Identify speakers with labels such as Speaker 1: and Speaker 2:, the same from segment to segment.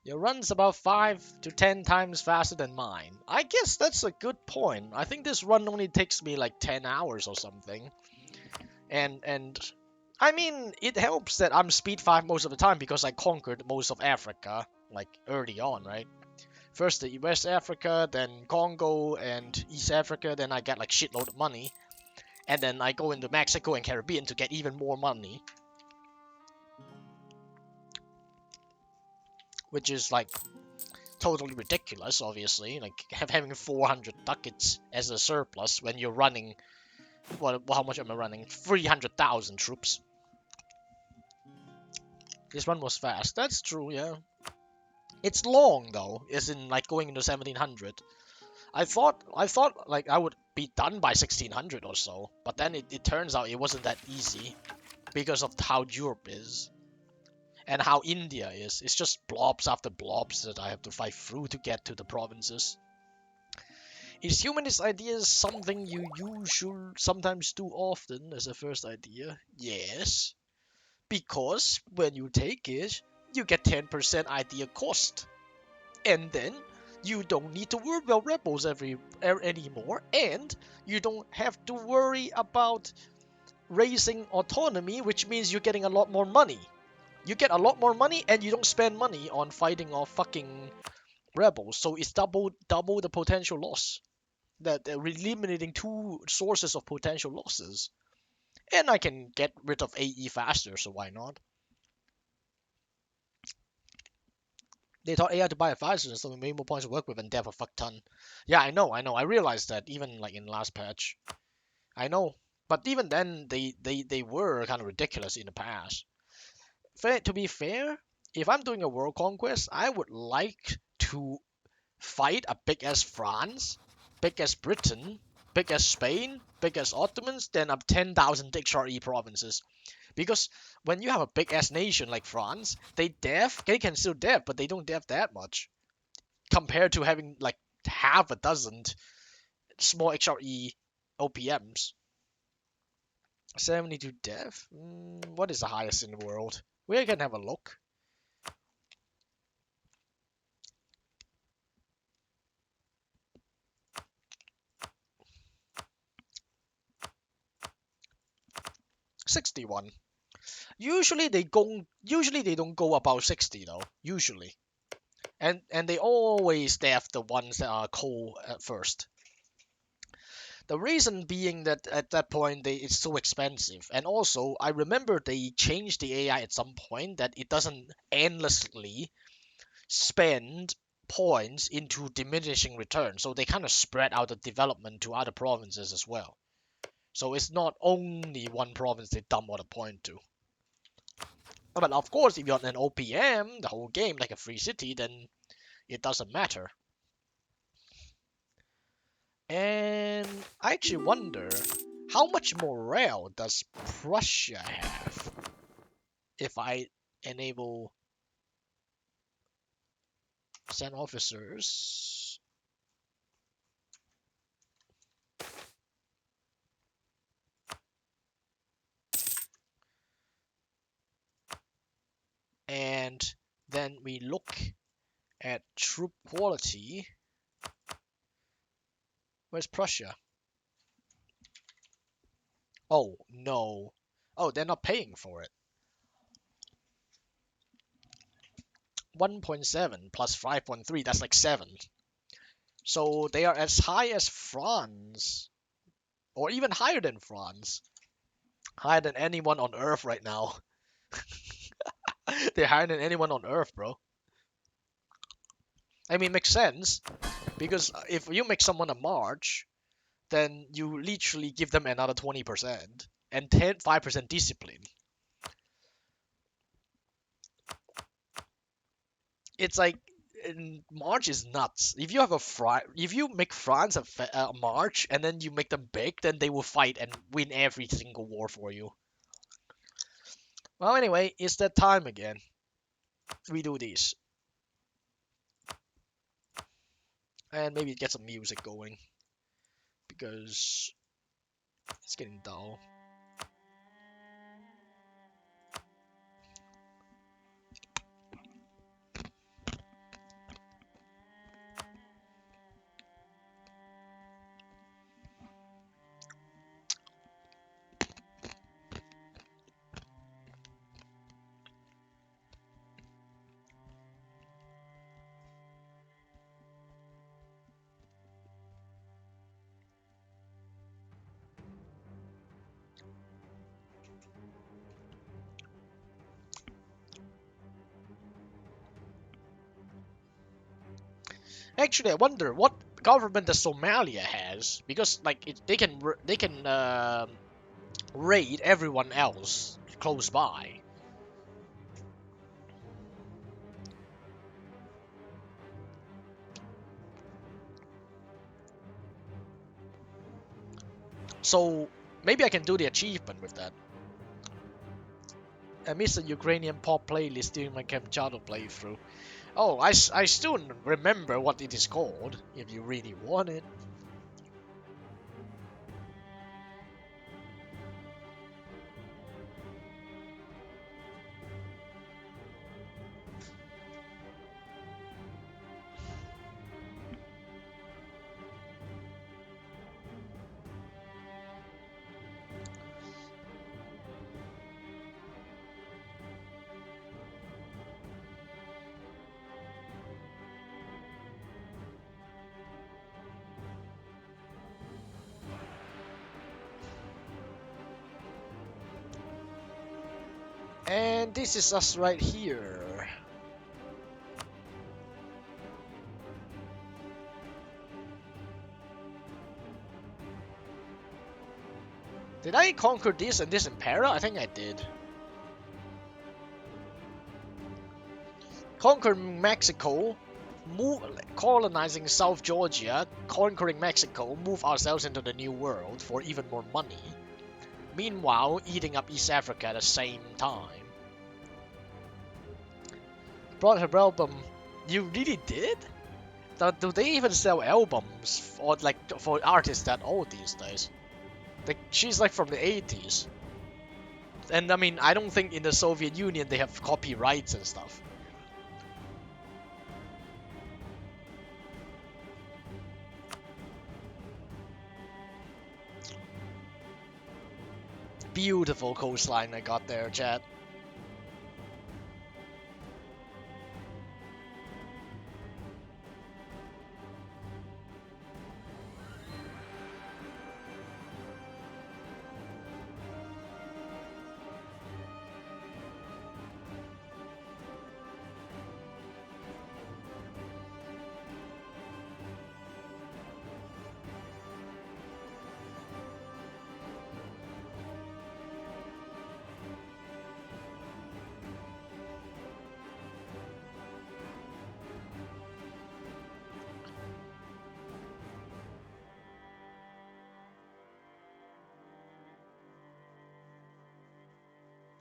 Speaker 1: Your run's about 5 to 10 times faster than mine. I guess that's a good point. I think this run only takes me like 10 hours or something. And I mean, it helps that I'm speed 5 most of the time because I conquered most of Africa, like early on, right? First the West Africa, then Congo and East Africa, then I get like shitload of money. And then I go into Mexico and Caribbean to get even more money. Which is like totally ridiculous, obviously. Like having 400 ducats as a surplus when you're running, how much am I running? 300,000 troops. This run was fast. That's true, yeah. It's long though, as in like going into 1700. I thought like I would be done by 1600 or so, but then it turns out it wasn't that easy because of how Europe is and how India is. It's just blobs after blobs that I have to fight through to get to the provinces. Is humanist ideas something you should sometimes do often as a first idea? Yes, because when you take it, you get 10% idea cost, and then you don't need to worry about rebels anymore, and you don't have to worry about raising autonomy, which means you're getting a lot more money. You get a lot more money, and you don't spend money on fighting off fucking rebels, so it's double the potential loss. That eliminating 2 sources of potential losses. And I can get rid of AE faster, so why not? They taught AI to buy it faster, so we made more points to work with and dev a fuck ton. Yeah, I know. I realized that even like in last patch. I know. But even then, they were kind of ridiculous in the past. To be fair, if I'm doing a world conquest, I would like to fight a big as France, big as Britain, big as Spain, big as Ottomans, then up 10,000 XRE provinces. Because when you have a big ass nation like France, they can still dev, but they don't dev that much compared to having like half a dozen small XRE OPMs. 72 dev? What is the highest in the world? We can have a look. $61. Usually they don't go above 60 though. Usually. And they always dev the ones that are coal at first. The reason being that at that point it's so expensive, and also I remember they changed the AI at some point that it doesn't endlessly spend points into diminishing returns, so they kind of spread out the development to other provinces as well. So it's not only one province they dump all the point to. But of course, if you're on an OPM the whole game like a free city, then it doesn't matter. And I actually wonder, how much morale does Prussia have if I enable send officers? And then we look at troop quality. Where's Prussia? Oh, no. Oh, they're not paying for it. 1.7 plus 5.3, that's like 7. So they are as high as France. Or even higher than France. Higher than anyone on Earth right now. They're higher than anyone on Earth, bro. I mean, makes sense. Because if you make someone a march, then you literally give them another 20%. And 5% discipline. It's like March is nuts. If you have if you make France a March and then you make them big, then they will fight and win every single war for you. Well, anyway, it's that time again. We do this, and maybe get some music going because it's getting dull. Actually, I wonder what government the Somalia has, because like they can raid everyone else close by. So maybe I can do the achievement with that. I missed a Ukrainian pop playlist during my Kamchatka playthrough. Oh, I still remember what it is called, if you really want it. And this is us right here. Did I conquer this and this in Para? I think I did. Conquering Mexico, colonizing South Georgia, conquering Mexico, move ourselves into the New World for even more money. Meanwhile, eating up East Africa at the same time. Brought her album. You really did? Do they even sell albums for like for artists that old these days? Like she's like from the 80s. And I mean, I don't think in the Soviet Union they have copyrights and stuff. Beautiful coastline I got there, chat.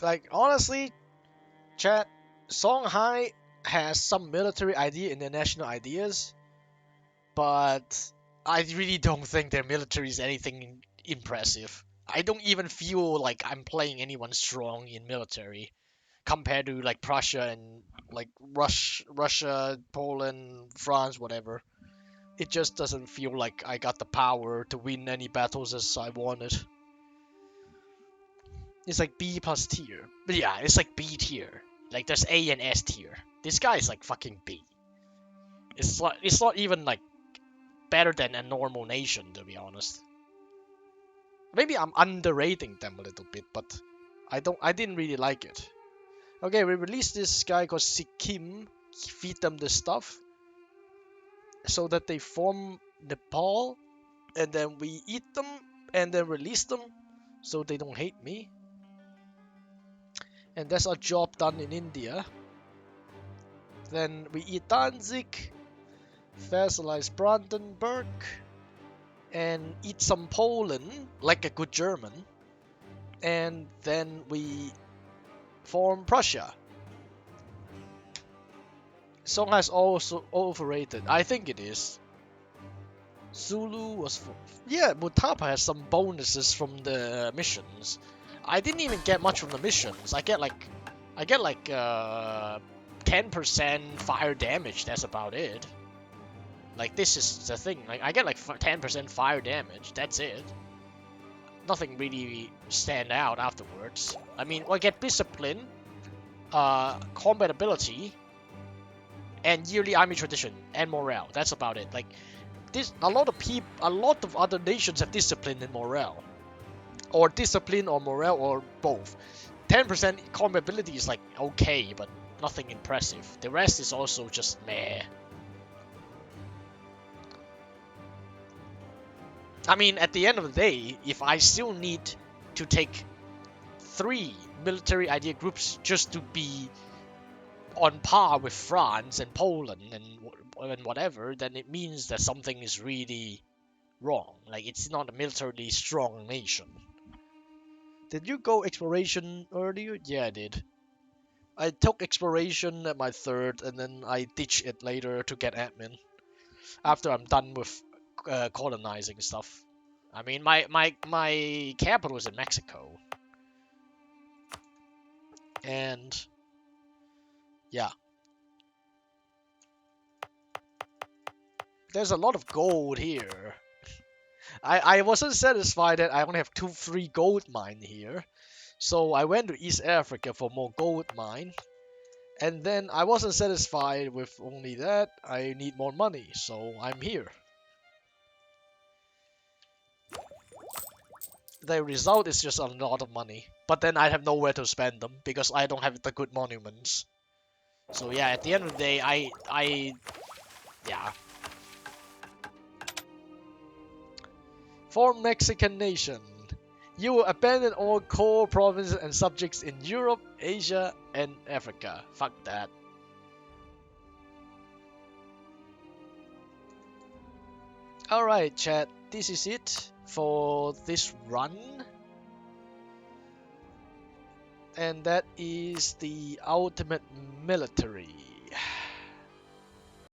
Speaker 1: Like, honestly, chat, Songhai has some military idea in their national ideas, but I really don't think their military is anything impressive. I don't even feel like I'm playing anyone strong in military compared to like Prussia and like Russia, Poland, France, whatever. It just doesn't feel like I got the power to win any battles as I wanted. It's like B plus tier. But yeah, it's like B tier. Like there's A and S tier. This guy is like fucking B. It's not even like better than a normal nation, to be honest. Maybe I'm underrating them a little bit, but I didn't really like it. Okay, we released this guy called Siu-King, feed them the stuff so that they form Nepal, and then we eat them and then release them so they don't hate me. And that's our job done in India. Then we eat Danzig, vassalize Brandenburg, and eat some Poland like a good German. And then we form Prussia. Songhai is also overrated. I think it is. Zulu was yeah, Mutapa has some bonuses from the missions. I didn't even get much from the missions. I get like 10% fire damage. That's about it. Like this is the thing. Like I get like 10% fire damage. That's it. Nothing really stand out afterwards. I mean, I get discipline, combat ability, and yearly army tradition and morale. That's about it. Like this, a lot of other nations have discipline and morale, or discipline or morale or both. 10% combat ability is like okay, but nothing impressive. The rest is also just meh. I mean, at the end of the day, if I still need to take 3 military idea groups just to be on par with France and Poland and whatever, then it means that something is really wrong. Like, it's not a militarily strong nation. Did you go exploration earlier? Yeah, I did. I took exploration at my third, and then I ditch it later to get admin after I'm done with colonizing stuff. I mean, my capital is in Mexico, and yeah, there's a lot of gold here. I wasn't satisfied that I only have 3 gold mine here, so I went to East Africa for more gold mine, and then I wasn't satisfied with only that. I need more money, so I'm here. The result is just a lot of money, but then I have nowhere to spend them because I don't have the good monuments. So yeah, at the end of the day, yeah. For Mexican nation, you will abandon all core provinces and subjects in Europe, Asia, and Africa. Fuck that. Alright, chat, this is it for this run. And that is the ultimate military.